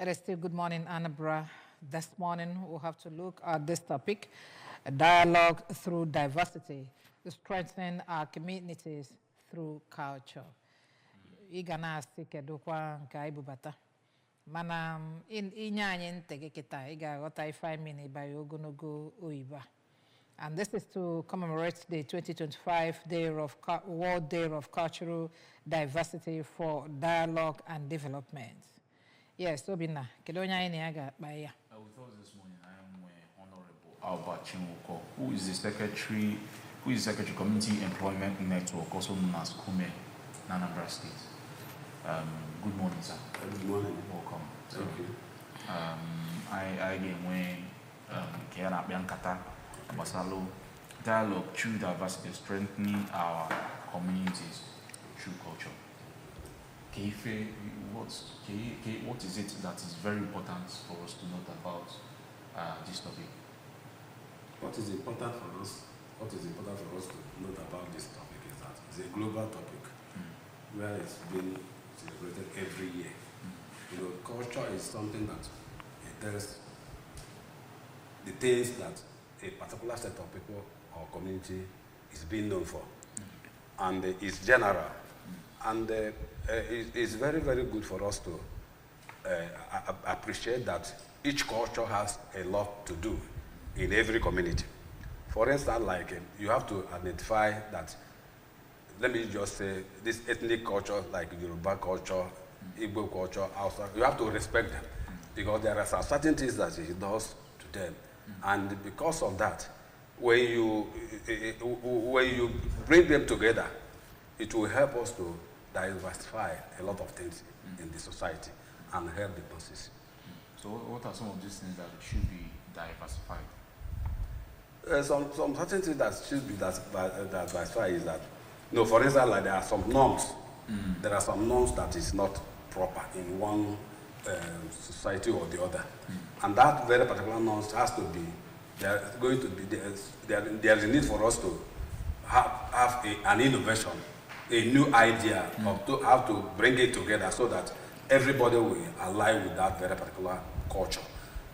It is still good morning, Anambra. This morning, we'll have to look at this topic, a dialogue through diversity, to strengthen our communities through culture. Igana kedu nka ibubata. Mana inye anyị ntege kita ịga aghọta ife anyị n'ịbanye ogologo oyibo. And this is to commemorate the 2025 World Day of Cultural Diversity for Dialogue and Development. Yes, Obina, Kedonya Iniaga Baya. With us this morning, I am Honorable Albert Chinwoko, who is the Secretary Community Employment Network, also known as KUME, Anambra State. Good morning, sir. Good morning. Welcome. Thank you. I again when Kiana Biankata Basalo dialogue through diversity, strengthening our communities through culture. Keife, what is it that is very important for us to note about this topic? What is important for us to note about this topic is that it's a global topic where it's been celebrated every year. You know, culture is something that tells the things that a particular set of people or community is being known for, and it's general. And it's very, very good for us to appreciate that each culture has a lot to do in every community. For instance, like you have to identify that, let me just say, this ethnic culture, like Yoruba culture, Igbo culture, Hausa, you have to respect them because there are some certain things that it does to them. And because of that, when you bring them together, it will help us to diversify a lot of things in the society and help the masses. So what are some of these things that should be diversified? Some certain things that should be diversified is that, you know, for instance, like there are some norms. There are some norms that is not proper in one society or the other. And that very particular norms has to be, there's a need for us to have an innovation, a new idea of how to bring it together so that everybody will align with that very particular culture.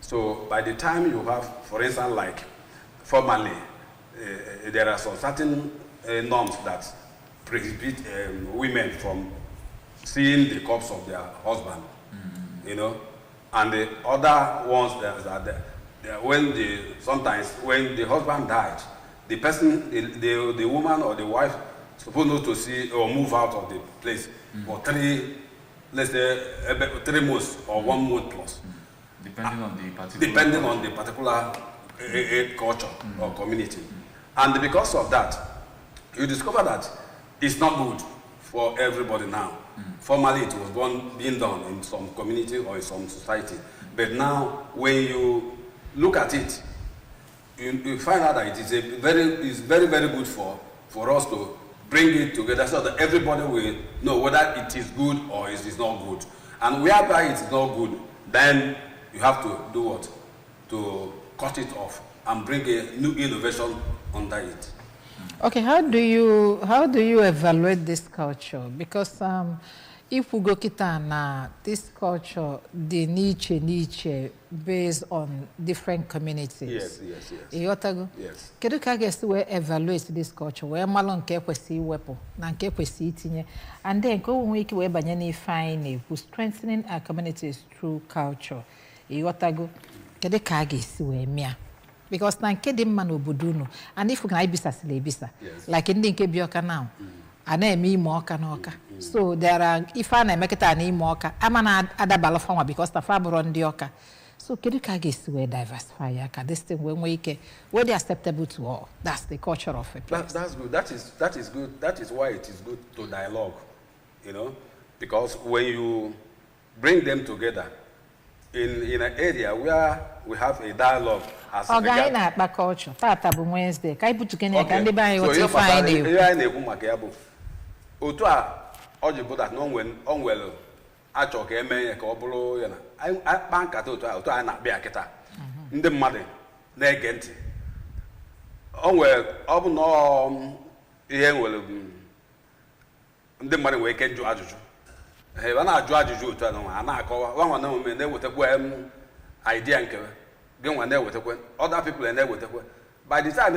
So by the time you have, for instance, like formally, there are some certain norms that prohibit women from seeing the corpse of their husband, you know, and the other ones sometimes when the husband died, the person, the woman or the wife supposed not to see or move out of the place for 3 months or 1 month plus. Depending on the particular culture or community. And because of that, you discover that it's not good for everybody now. Formerly it was being done in some community or in some society. But now when you look at it, you find out that it is very, very good for us to bring it together so that everybody will know whether it is good or it is not good. And whereby it is not good, then you have to do what? To cut it off and bring a new innovation under it. Okay, how do you evaluate this culture? Because if we go kita this culture, the niche based on different communities. Yes. Yes. Kedu ka ga-esi evaluate this culture? Wee malụ nke kwesị iwepụ na nke kwesị itinye. And then go onwe ike wee banye n'ife anyị na strengthening our communities through culture. Ịghọtago? Kedu ka ga-esi wee mịa? Because na nke dị mma n'obodo unu, and if na ibisasịla ebisa, like ndị nke bi ọka now, a na-eme ime ọka n'ọka. So there are, if a na-emekịta na ime ọka, ama na adabala fanwa because na fa bụrụ ndị ọka. So kedu ka ga-esi wee diversify ya ka this thing wee ike, wee dị acceptable to all. That's the culture of a place. That's good. That is good. That is why it is good to dialogue, you know, because when you bring them together in an area where we have a dialogue as regards na-akpa culture. Tata bụ Wednesday. Ka ibutukene ka ndị be anyị ghọta ife anyị na-ekwu. Ihe anyị na-ekwu maka ya bụ otu a ọ ji bụda na o nwere achọ ka eme ya ka ọ bụrụ ya na akpa nkata otu anyị na-akpịa kịta ndị mmadụ na-ege ntị ọ bụ na ihe nwere ndị mmadụ nwere ike jụ ajụjụ Hey, when I judge you to an call one of them, they would take idea and go one there with other people and they would take. By the time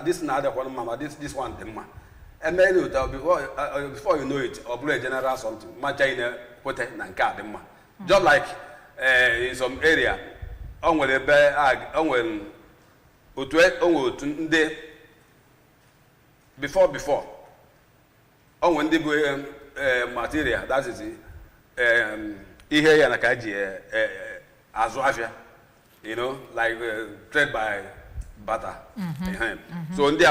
this another one, mama, this one, the man. And maybe before you know it, or blue general something, much in put it and card them. Just like in some area, on when a bear, on when before, on when the material, that is here and a kaji azwafia, you know, like trade by butter. So in there,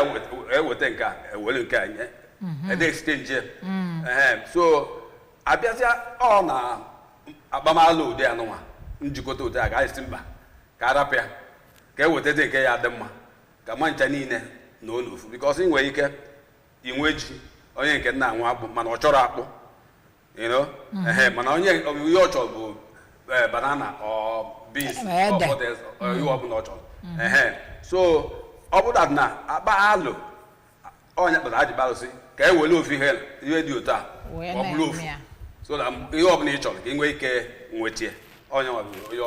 I would think a willing can, and they exchange. So I bet you all now, Abamalu, there no one, Njukoto, that guy Simba, Carapia, get what they take care of them. Kamantanine, no, because in way in which only can now man or chorapo, you know, man only your child banana or beans or potatoes or you open not. So, about that now, about on but I balance, can we lose here? You do that or blue. So that you open each other, in way care, which here on your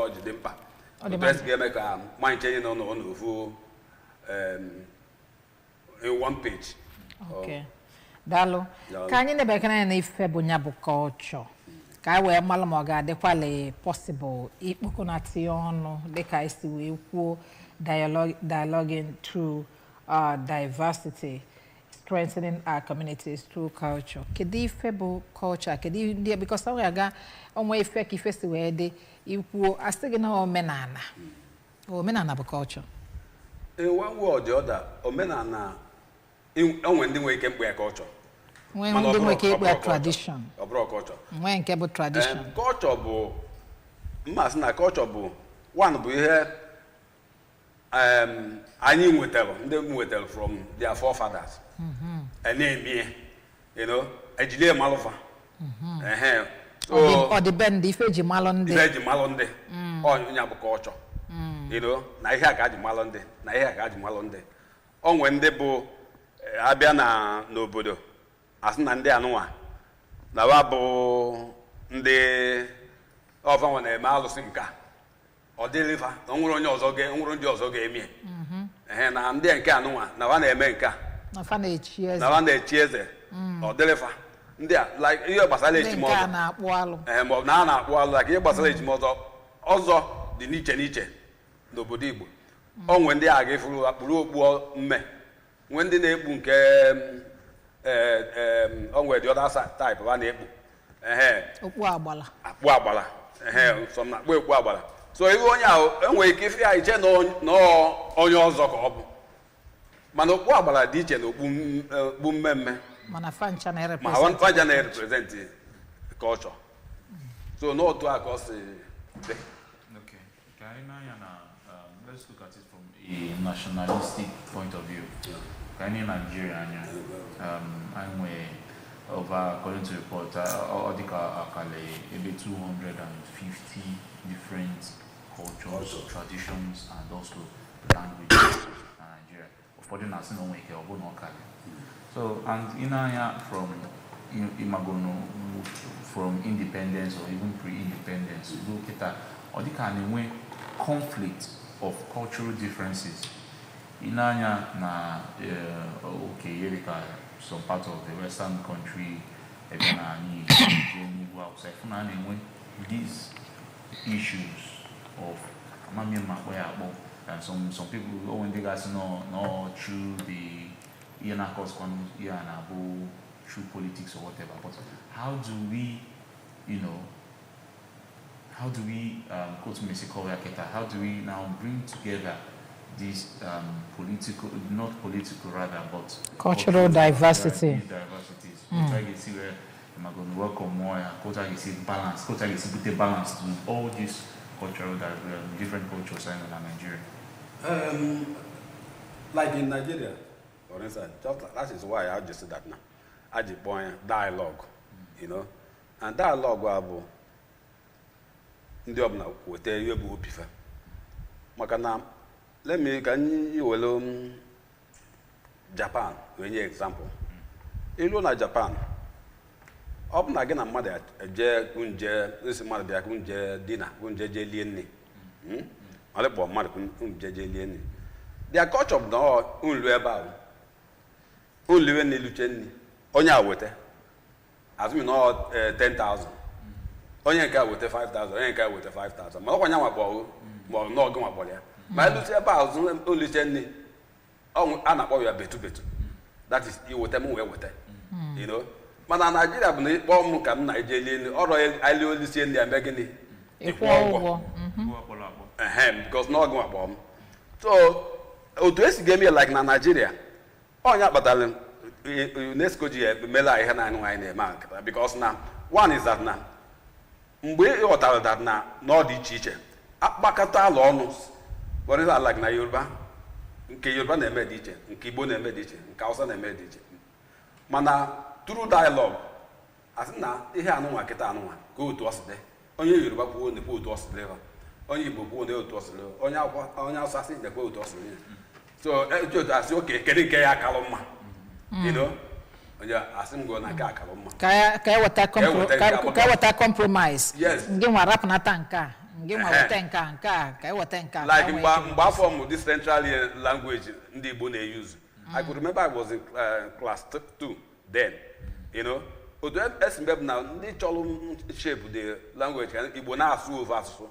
dimper. The best game make a mind changing on the full in one page. Okay. Dalo, can you never can any febunyabu culture? Kai we malamoga de quale possible ipukunation de kai si we dialoguing through diversity, strengthening our communities through culture. Kedi febo culture, kedi because some aga on way feki festival de ipu astegina o menana. O menana culture. In one word or the other, o menana in when the way can be a culture. When we keep a tradition. A broad culture. When cable tradition. Culture bo mas na culture bo one bo here I knew with from their forefathers. And name you know, a Jile Malova. Or the bend the Feji Malonde. The Malonde. Or Yabu culture. You know, Naya Gaji Malonde, Naya Gaji Malonde. On when they bo Abiana no Bodo. As Nande Anoa. Nawabo the often when a Malosinka. Or deliver, don't run yours again, me. And I'm there, canoa, now one America. No funny cheers. Now one day cheers or deliver. There, like your basalage mother. And Nana, while like your basalage mother, also the Nietzsche, nobody. On when they are gave you a blue me. When the neighbor came on where the other side type of one neighbor. Wabala. Some not wabala. So everyone now, we give you a no on your zob. Mano wabala DJ no boom meme. Manafancha represent culture. So no to across the. Okay. Let's look at it from a nationalistic point of view. Can in Nigeria, I'm way over according to report, Odika Akale, maybe 250 different cultures, traditions, and also languages in Nigeria. Of course, that's no way to So, and in Aya from Imagono, from independence or even pre-independence, look at Odika conflict of cultural differences. In Aya na okay, Erika, some part of the Western country, these issues of and some people when they guys know through the through politics or whatever. But how do we, how do we now bring together these not political rather, but cultural diversity. Cultural see where am I going to work on more? Cultural see balance. Cultural see balance to all these cultural different cultures in Nigeria. Like in Nigeria, for instance, that is why I just said that now. I just point dialogue, and dialogue will be with the you will prefer. Makana. Let me can you Japan when you example. In Japan, ọ bụ na gị na mmadụ eje kunje esi mmadụ bịa kunje dina kunje je lie nri ọ dịkpọ mmadụ kunje je lie nri their culture bụ na unlu ebe ahụ unluwe n'iluche nri onye a weta azụmi na 10,000 onye nke a weta 5,000 onye nke a weta 5,000 ma ọkwa nya nwakpọ ma ọ n'ọgụ nwakpọrọ ya ma eluche ebe ahụ oluche nri a na-akpọ ya betu that is iweta m wee weta you know mana Nigeria bụ na ịkpọ m ka m na-eje lie nri ọrụ ali olisie nri eme gịnị ịkwụ ụgwọ because n'ọgụ nwakpọ m so otu esi ga-eme like na Nigeria onye kpatara UNESCO ji emela ihe na anyị na-eme nkata because na one is that na mgbe ị ghọtara that na ọ dị iche iche akpakọta ala ọnụ for example like na Yoruba nke Yoruba na-eme dị iche nke Igbo na-eme dị iche nke Hausa na-eme dị iche mana through dialogue asị na ihe anụnwa kịta anụnwa ka otu ọsị dị onye Yoruba kwuo na-ekwe otu ọsị dị onye Igbo kwuo na otu ọsị dị onye Hausa sị na-ekwe otu ọsị dị so eji asị oke kedu nke ya akalụ mma you know onye asị m go na nke akalụ mma ka eweta compromise yes ngị nwa rapụnata nke a ngị nwa weta nke a ka eweta nke a like mgbe afọ m this central language ndị Igbo na-use I could remember I was in class 2 then you know otu esimbe bụ na ndị chọrọ shape the language ka Igbo na-asụ ofu asụsụ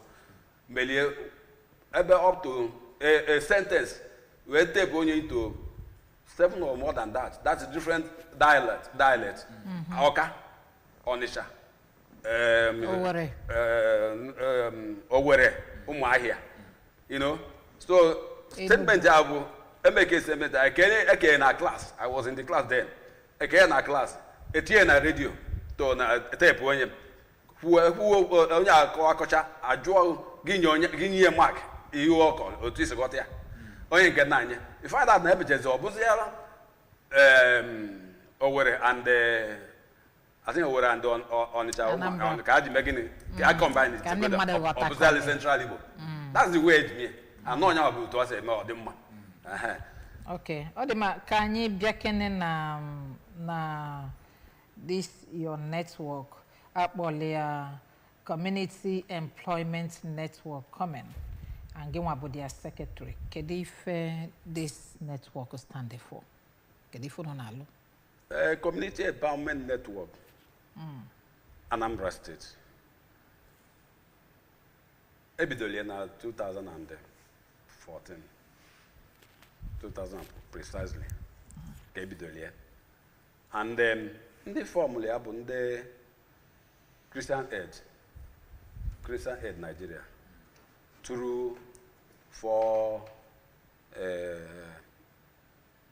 melie ebe up to a sentence we tape onye into 7 or more than that. That's a different dialect. Awka, Onisha, Owerri, Umuahia. You know? So, statement abu, MK statement, I came in our class. I was in the class then. I came in our class. In a radio. To na tape when you who onya kocha ajo ginye mark you call otu isi got ya. Onye nke nanya. You find out na ebejeze obuziara Owerri and I think Owerri and Onitsha ka aji megini ka combine it together obuzali central Igbo. That's the way it me. And no nya obu to ase me odimma. Okay. Odima ka anyị bịakene na this your network akpọlia Community Employment Network comment. And give their secretary. Kedu ife this network stand for? Kedu ife no nalo? Community Empowerment Network. Anambra State. Ebidoli na 2014. 2000 precisely. Ebidoli. And the formula abu the Christian Aid Nigeria. Through 4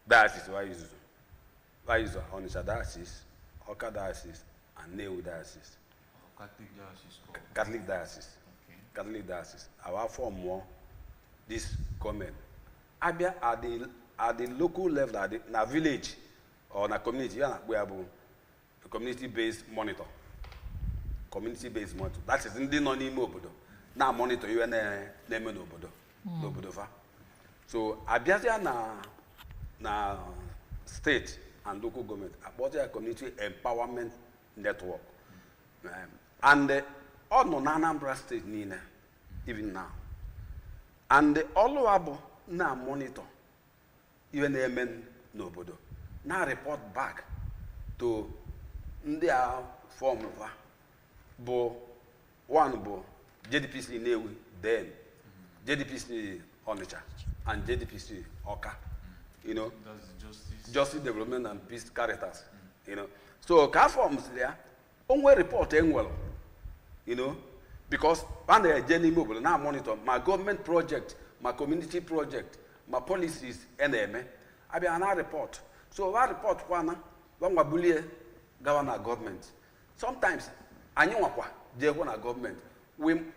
dioceses, why use Onitsha diocese, Oka diocese, and Nnewi diocese. Catholic diocese. Okay. Catholic diocese. Our form more this comment. Abia at the local level, at the village or na community, we have a community-based monitor. Community-based monitor. That is in the non-imo obodo. Na monitor you na-eme n'obodo fa. So abịazịa na state and local government akpọta Community Empowerment Network. And ọ nọ na Anambra State niile even now. And ọlụ abụ na monitor ihe na-eme n'obodo na report back to ndị a form fa bụ one bụ JDPC Nnewi, then JDPC Onitsha, and JDPC Oka. You know, that's Justice Development and Peace Caritas. You know, so car forms there, only report well. You know, because when they journey mobile now monitor my government project, my community project, my policies, NMA, I be an report. So I report one wabulie governor government. Sometimes I know what government.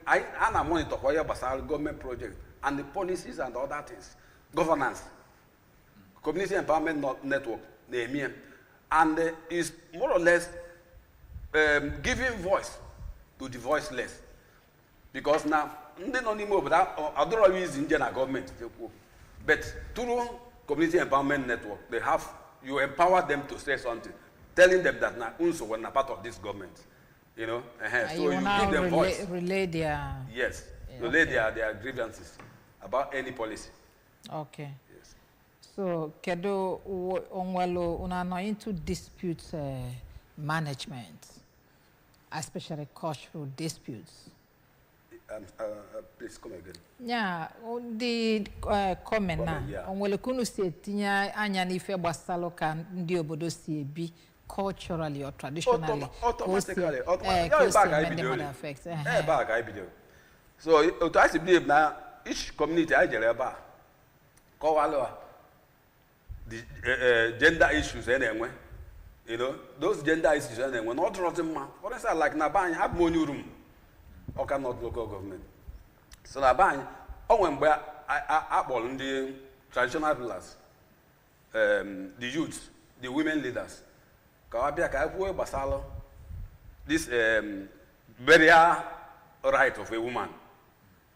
I monitor for your basal government project and the policies and other things, governance, Community Empowerment Network, and is more or less giving voice to the voiceless, because now they don't even I don't always in general government, but through Community Empowerment Network, you empower them to say something. telling them that na unso were part of this government. You know, so you give them voice. Relay their... Yes, relay their grievances about any policy. Okay. Yes. So, kedo onwelo una into dispute management, especially cultural disputes. Please come again. Yeah, the comment na onwele kunu si etinya anya n'ife gbasalo ka ndị obodo si ebi culturally or traditionally. Automatically. So, I believe now each community I jere the gender issues anyway. You know, those gender issues anyway. Not for instance, like Nabany have money room. Or cannot local government. So Nabany, when I the traditional rulers, the youths, the women leaders, this burial right of a woman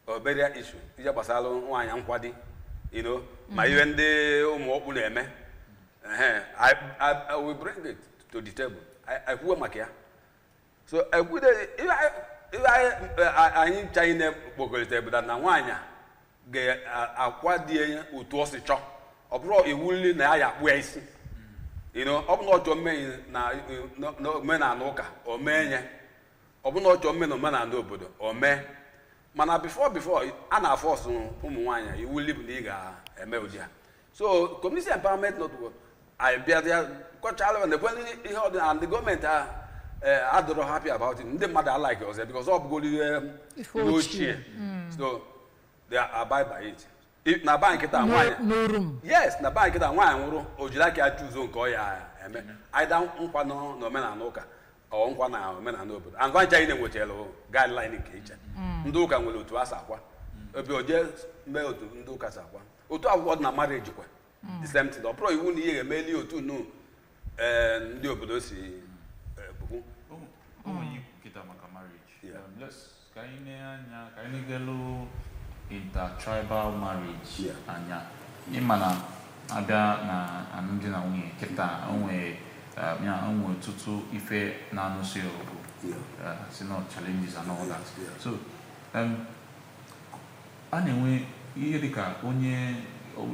or burial issue. You know, my even the I will bring it to the table. I will make it. So I would if I China book table that Nawanya get a quadia utos the chop, or brought a woolly naya waste. You know, up not your men no men are noka or men, up not your men or men are nobody or men. Mana before Anna force Umwanya, you will live Liga and Meldia. So community empowerment not work. I bear their coach and the and the government are happy about it. The mother like us because of go cheer. So they abide by it. If na bank it no room. Yes, na bank it wine or you like I choose on Koya. I don't no men and noka. Or one men and nobody. And one China with yellow guideline in kitchen. Nduka will to us aqua. If you just mail to Nduka Sakwa. Or to have what na marriage. The same thing. Or probably won't hear a mail or two no and do Bodosi. When you get a marriage, let's kind of intertribal marriage. Anya. Imana Abia na Anambra na Kita onwe tutu ife na no se challenges and all that. So anyway, yirika onye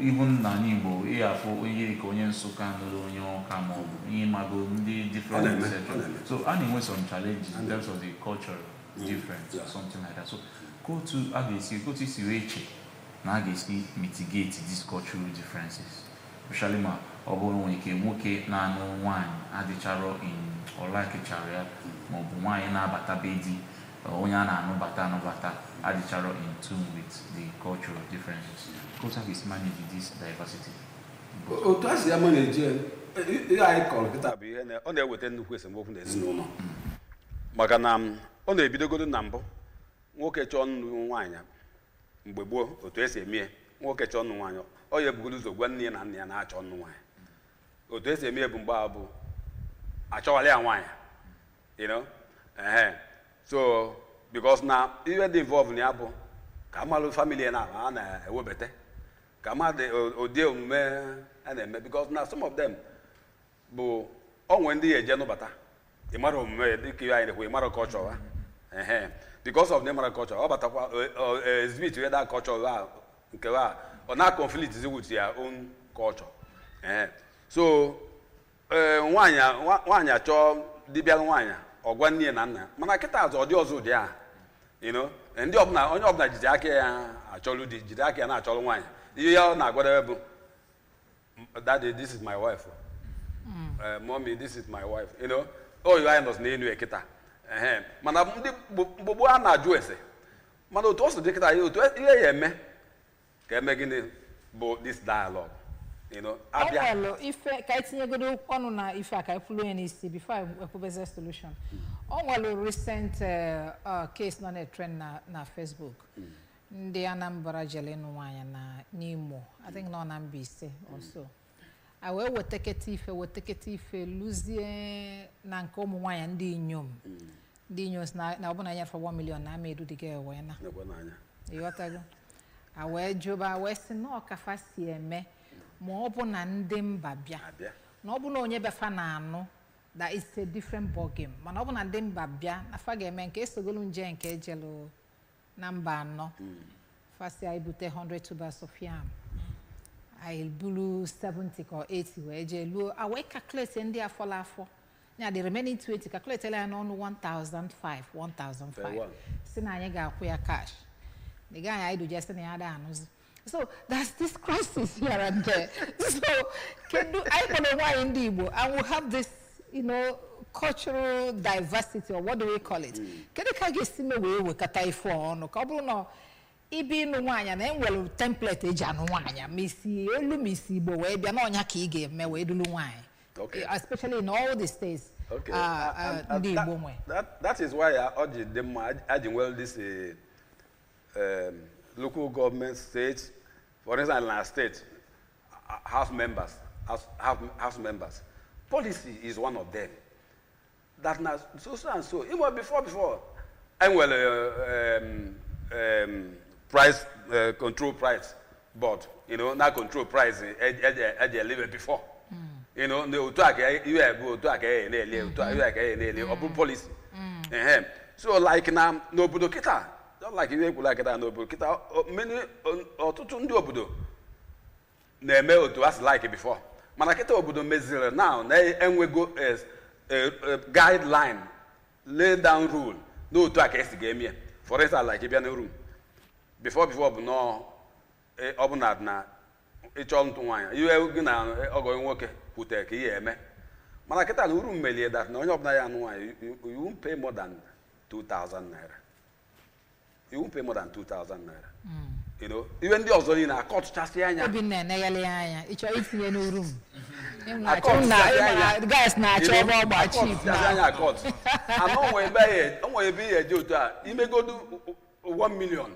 even na Igbo afọ onye yirika onye Nsukka no onye Ọka ma mago ndị different etc. So anyway some challenges in terms of the cultural difference or something like that. So go to Siweche na mitigate these cultural differences. Especially ma ọ bụrụ nwere ike nwoke na-anụ nwaanyị adịcharo in ọlakịchara ya ma ọ bụ nwaanyị na-abata be di onye a na-anụbata adịcharo in tune with the cultural differences. How is manage this diversity? Otu a si ya manage ihe anyị kọrọ kịta bụ ihe ọ na-eweta nnukwu esemokwu n'ezinụlọ maka na ọ na-ebidogodo na mbụ nwoke chọọ nnụ nwaanyị mgbe gboo otu esi eme nwoke chọọ nnụ nwaanyị ọ ya ebugodo ụzọ gwa nne ya na nna ya na-achọ nnụ nwaanyị otu esi eme bụ mgbe abụ achọwala ya nwaanyị you know so because na ihe dị involved na ya bụ ka amalụ family na na-ewebete ka amadị ụdị omume a na-eme because na some of them bụ onwe ndị ya eje nụbata ịmara omume dịka ihe anyị na-ekwu ịmara culture because of the ịmara culture ọ batakwa exhibit where that culture nke wa ọ na conflict with your own culture so nwaanyị achọ dibịa nwaanyị ọgwa nne na nna mana kịta azụ ọ dị ọzọ ụdị a you know ndị ọbụla onye ọbụla jide aka ya achọlụ di jide aka ya na-achọlụ nwaanyị ihe ya na-agwada bụ daddy this is my wife mommy this is my wife you know oyi anyị nọzi n'elu ekịta mana ndị mgbogbo a na-ajụ ese mana otu o so dị kịta otu ihe ya eme ka eme gịnị bụ this dialogue you know abịa ife ka itinyegodo ọnụ na ife a ka ifulu ya n'isi before ekwubeze solution ọ nwere recent case nọ na-trend na Facebook ndị Anambra jele ịnụ nwaanyị na n'Imo I think nọ na Mbaise also a wee wetekete ife luzie na nke ụmụ nwaanyị ndị inyom na ọbụna ya for 1 million na ama edu dịga ewe na ịghọtago a wee jụba wee sị na ọkafa si eme ma ọ bụ na ndị mba bịa na ọ bụ na onye befa na-anụ that it's a different ball game. Man, open and then babia. Na fage men ke sogolu nje nke jelo number no. First I put 100 tubers of yam. I bulu 70 or 80 we jelo. I we calculate and there for la for. Now the remaining 20 calculate on 1,005, 1,005. Sina nyega akuya cash. The guy I do just any other anos. So that's this crisis here and there. So can do I don't know why in Igbo I will have this, you know, cultural diversity or what do we call it? Can you get sime we katai for no couple no ibi no wanya na enwelu template eja no wanya misi elu misi bo we bia na onya ka ige me we dulu wanya. Okay. Especially in all the states. Okay. That is why I urge them adding well this local government, states, for instance, in our state, house members, house members. Policy is one of them. That now so and so. Even before, and price control price board. You know, not control price. Level before. You know, the policy. So like now, no budokita. Not like you like that, no budokita. Many or to do obudo. Ne to us like it before. Manaketa obudo mezile now. And we go as a guideline, lay down rule. No to a game here. For instance, like if you're in a room. Before no, obunad na. It's all to wine. You are going to work with a key, man. Manaketa room melia that no of you won't pay more than 2,000 naira. You won't pay more than 2,000 naira. You know, even the other in a court chasianya. It's your 18 room. The guys not cheap. I'm not way by it. I'm going to be a jota. You may go do 1 million.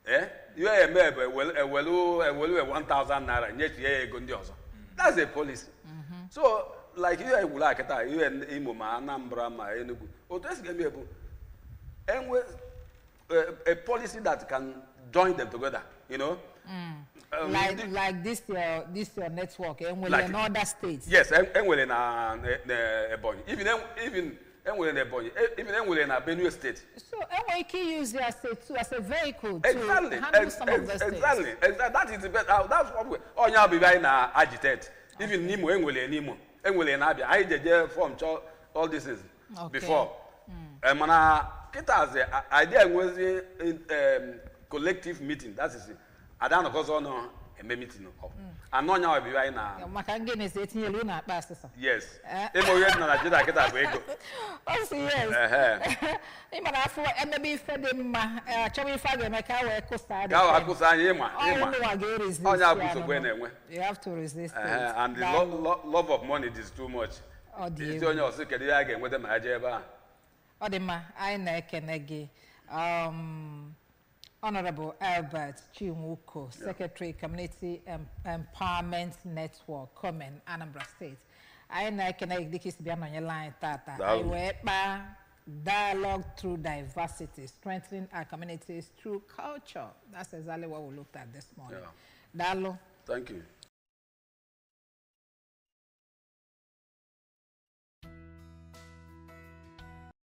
Eh? You are a member, well, 1,000 naira, and yet you are going to. That's a policy. So, like you are like that, you and Imoma, Anambra, Enugu. Oh, that's going to be a policy that can join them together, you know? Like this your network, and will in other states. Yes, and will in a bunny. Even in a bunny, even in a Benue state. So, MYK use their state too as a vehicle to exactly. handle some of the states. Exactly. That is the best. That's what we. Oh, now be very agitate. Even Nimo, Nimo, Abia. I did form all this is before. And kita as the idea was a collective meeting. That is it. I don't know because no a meeting. I know now be right now. Makangene is 18 years na pass sir. Yes. Emo yet na Nigeria kita go ego. Oh yes. Ima na afọ maybe fed ma chomi fage meka we kusa. Ga kusa yema. You have to resist it. And the love of money is too much. Oh dear. It's only also kedi again with them ajeba. Odima, I na-ekenegi. Honorable Albert Chinwuko, Secretary Community Empowerment Network, Komen, Anambra State. I na-ekenegi dikis bịa on your line tata. I weba dialogue through diversity, strengthening our communities through culture. That's exactly what we looked at this morning. Yeah. Dalo. Thank you.